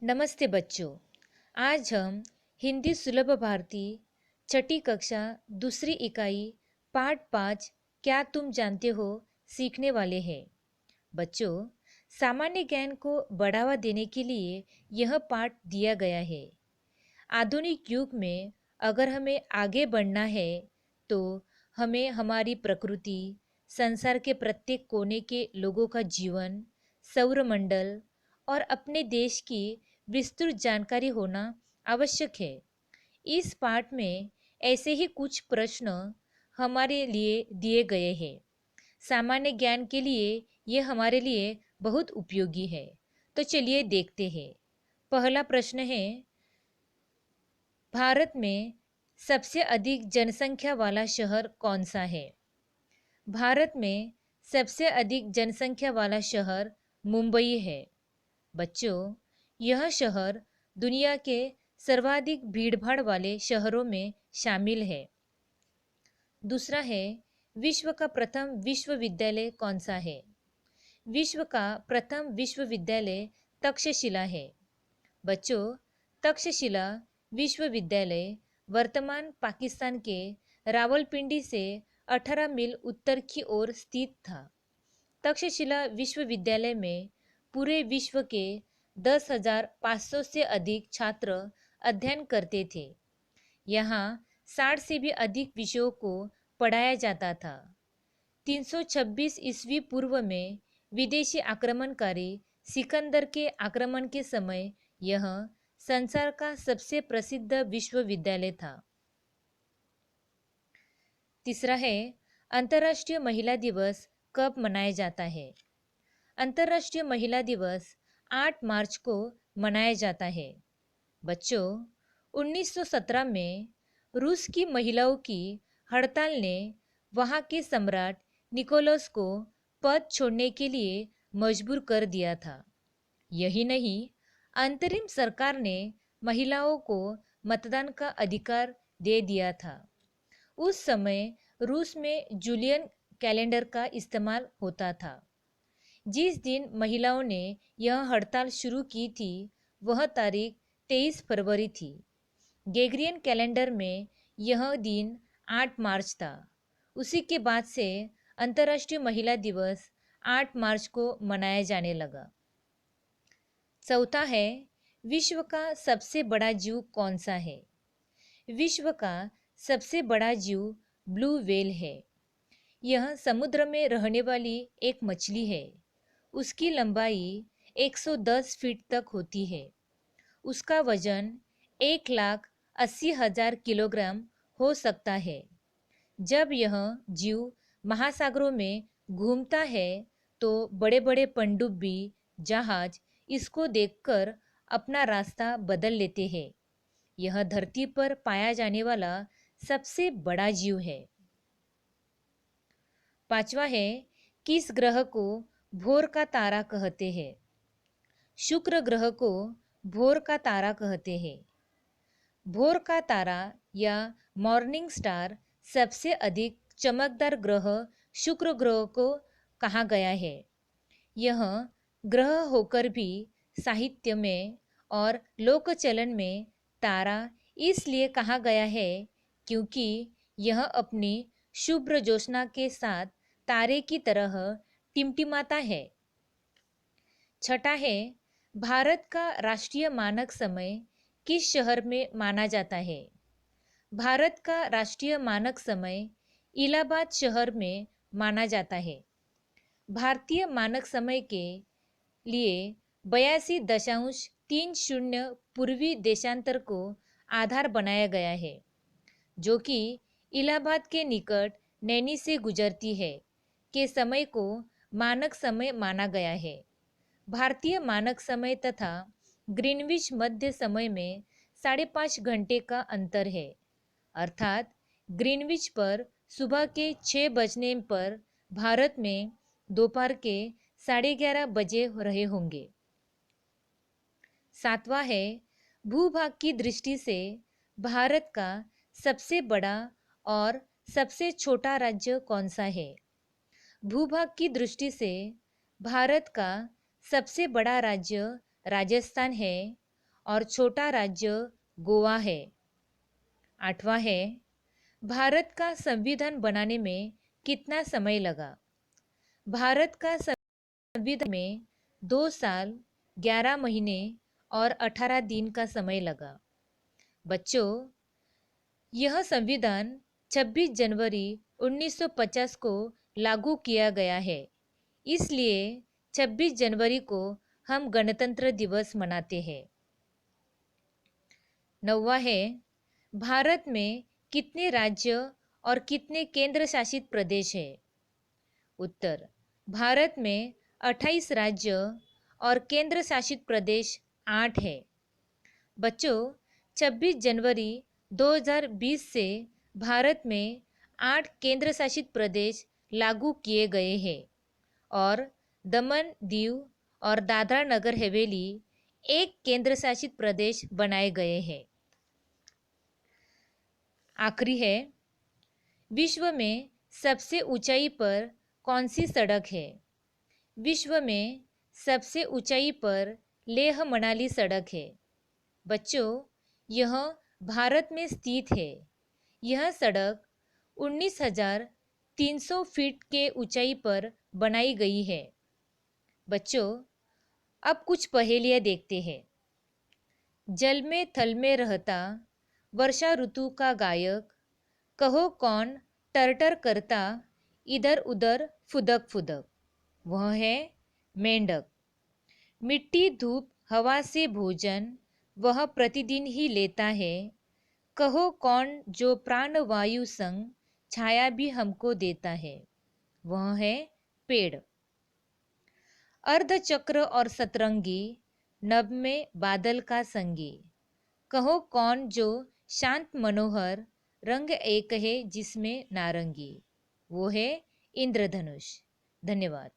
नमस्ते बच्चों। आज हम हिंदी सुलभ भारती छठी कक्षा दूसरी इकाई पाठ 5 क्या तुम जानते हो सीखने वाले हैं। बच्चों, सामान्य ज्ञान को बढ़ावा देने के लिए यह पाठ दिया गया है। आधुनिक युग में अगर हमें आगे बढ़ना है तो हमें हमारी प्रकृति, संसार के प्रत्येक कोने के लोगों का जीवन, सौरमंडल और अपने देश की विस्तृत जानकारी होना आवश्यक है। इस पाठ में ऐसे ही कुछ प्रश्न हमारे लिए दिए गए हैं। सामान्य ज्ञान के लिए ये हमारे लिए बहुत उपयोगी है। तो चलिए देखते हैं। पहला प्रश्न है, भारत में सबसे अधिक जनसंख्या वाला शहर कौन सा है? भारत में सबसे अधिक जनसंख्या वाला शहर मुंबई है। बच्चों, यह शहर दुनिया के सर्वाधिक भीड़भाड़ वाले शहरों में शामिल है। दूसरा है, विश्व का प्रथम विश्वविद्यालय कौन सा है? विश्व का प्रथम विश्वविद्यालय तक्षशिला है। बच्चों, तक्षशिला विश्वविद्यालय वर्तमान पाकिस्तान के रावलपिंडी से 18 मील उत्तर की ओर स्थित था। तक्षशिला विश्वविद्यालय में पूरे विश्व के 10,500 से अधिक छात्र अध्ययन करते थे। यहाँ 60 से भी अधिक विषयों को पढ़ाया जाता था। 326 ईस्वी पूर्व में विदेशी आक्रमणकारी सिकंदर के आक्रमण के समय यह संसार का सबसे प्रसिद्ध विश्वविद्यालय था। तीसरा है, अंतर्राष्ट्रीय महिला दिवस कब मनाया जाता है? अंतर्राष्ट्रीय महिला दिवस 8 मार्च को मनाया जाता है। बच्चों, 1917 में रूस की महिलाओं की हड़ताल ने वहाँ के सम्राट निकोलस को पद छोड़ने के लिए मजबूर कर दिया था। यही नहीं, अंतरिम सरकार ने महिलाओं को मतदान का अधिकार दे दिया था। उस समय रूस में जूलियन कैलेंडर का इस्तेमाल होता था। जिस दिन महिलाओं ने यह हड़ताल शुरू की थी वह तारीख 23 फरवरी थी। ग्रेगोरियन कैलेंडर में यह दिन 8 मार्च था। उसी के बाद से अंतर्राष्ट्रीय महिला दिवस 8 मार्च को मनाया जाने लगा। चौथा है, विश्व का सबसे बड़ा जीव कौन सा है? विश्व का सबसे बड़ा जीव ब्लू व्हेल है। यह समुद्र में रहने वाली एक मछली है। उसकी लंबाई 110 फीट तक होती है। उसका वजन 1,80,000 किलोग्राम हो सकता है। जब यह जीव महासागरों में घूमता है तो बड़े बड़े पनडुब्बी जहाज इसको देखकर अपना रास्ता बदल लेते हैं। यह धरती पर पाया जाने वाला सबसे बड़ा जीव है। पांचवा है, किस ग्रह को भोर का तारा कहते हैं? शुक्र ग्रह को भोर का तारा कहते हैं। भोर का तारा या मॉर्निंग स्टार सबसे अधिक चमकदार ग्रह शुक्र ग्रह को कहा गया है। यह ग्रह होकर भी साहित्य में और लोकचलन में तारा इसलिए कहा गया है क्योंकि यह अपनी शुभ्र ज्योत्सना के साथ तारे की तरह टिमटिमाता है। छठा है, भारत का राष्ट्रीय मानक समय किस शहर में माना जाता है? भारत का राष्ट्रीय मानक समय इलाहाबाद शहर में माना जाता है। भारतीय मानक समय के लिए 82.30 पूर्वी देशांतर को आधार बनाया गया है, जो कि इलाहाबाद के निकट नैनी से गुजरती है के समय को मानक समय माना गया है। भारतीय मानक समय तथा ग्रीनविच मध्य समय में 5.5 घंटे का अंतर है। अर्थात ग्रीनविच पर सुबह के 6 बजने पर भारत में दोपहर के 11:30 बजे रहे होंगे। सातवां है, भूभाग की दृष्टि से भारत का सबसे बड़ा और सबसे छोटा राज्य कौन सा है? भूभाग की दृष्टि से भारत का सबसे बड़ा राज्य राजस्थान है और छोटा राज्य गोवा है। 8वां है, भारत का संविधान बनाने में कितना समय लगा? भारत का संविधान में 2 साल 11 महीने और 18 दिन का समय लगा। बच्चों, यह संविधान 26 जनवरी 1950 को लागू किया गया है। इसलिए 26 जनवरी को हम गणतंत्र दिवस मनाते हैं। 9वां है, भारत में कितने राज्य और कितने केंद्र शासित प्रदेश है? उत्तर, भारत में 28 राज्य और केंद्र शासित प्रदेश 8 है। बच्चों, 26 जनवरी 2020 से भारत में 8 केंद्र शासित प्रदेश लागू किए गए हैं और दमन, दीव और दादरा नगर हवेली एक केंद्र शासित प्रदेश बनाए गए हैं। आखिरी है, विश्व में सबसे ऊंचाई पर कौन सी सड़क है? विश्व में सबसे ऊंचाई पर लेह मनाली सड़क है। बच्चों, यह भारत में स्थित है। यह सड़क 19,300 फीट के ऊंचाई पर बनाई गई है। बच्चों, अब कुछ पहेलियाँ देखते हैं। जल में थल में रहता, वर्षा ऋतु का गायक, कहो कौन टरटर करता, इधर उधर फुदक फुदक। वह है मेंढक। मिट्टी धूप हवा से भोजन, वह प्रतिदिन ही लेता है। कहो कौन जो प्राण वायु संग छाया भी हमको देता है। वह है पेड़। अर्धचक्र और सतरंगी, नभ में बादल का संगी। कहो कौन जो शांत मनोहर, रंग एक है जिसमें नारंगी। वो है इंद्रधनुष। धन्यवाद।